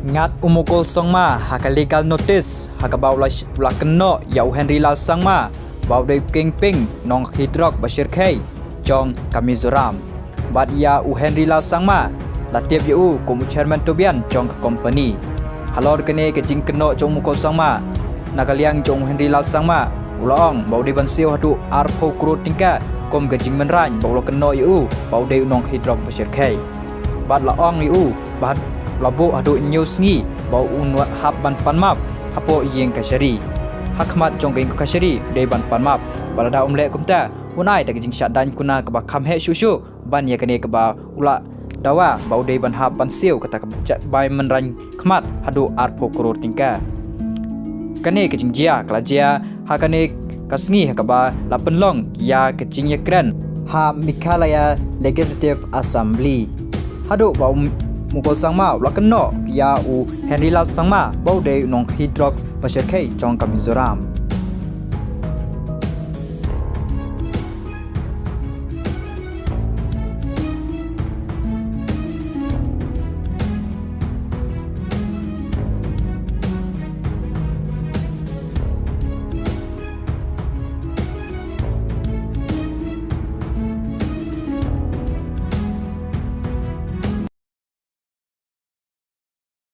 ngat umukol songma haka legal notice haka bau la keno yau Henry Lal Sangma bau de kingping nong hidrok Bashir K jong Kamizoram bad ya u Henry Lal Sangma la tiap yu kum chairman tobian jong company halor kene ke jing keno jong mukol sangma nakaliang jong Henry Lal Sangma ulong bau de bansiu hatu arpo kro tingka kom ke jing menran bau lo keno yu bau de nong hidrok Bashir K bad la ong yu bad labo adu news ngi bau unwa hab ban panmap hapo yeng kashari hakmat jongking kashari de ban panmap balada umle kumta unai ta jing shat dan kuna ka ba kham he shushu ban ya kane ka ba ula dawa bau de ban hab ban siu kata ka bai menran khmat hadu arpo kror tingka kane ka jing jia kala jia ha kane kasngi ha ka ba la penlong ya ka jing ya kran ha Meghalaya Legislative Assembly hadu bau mukol sangma la keno ya u Henry Lal Sangma bau de nong hidrox Bashir K jong Kamizoram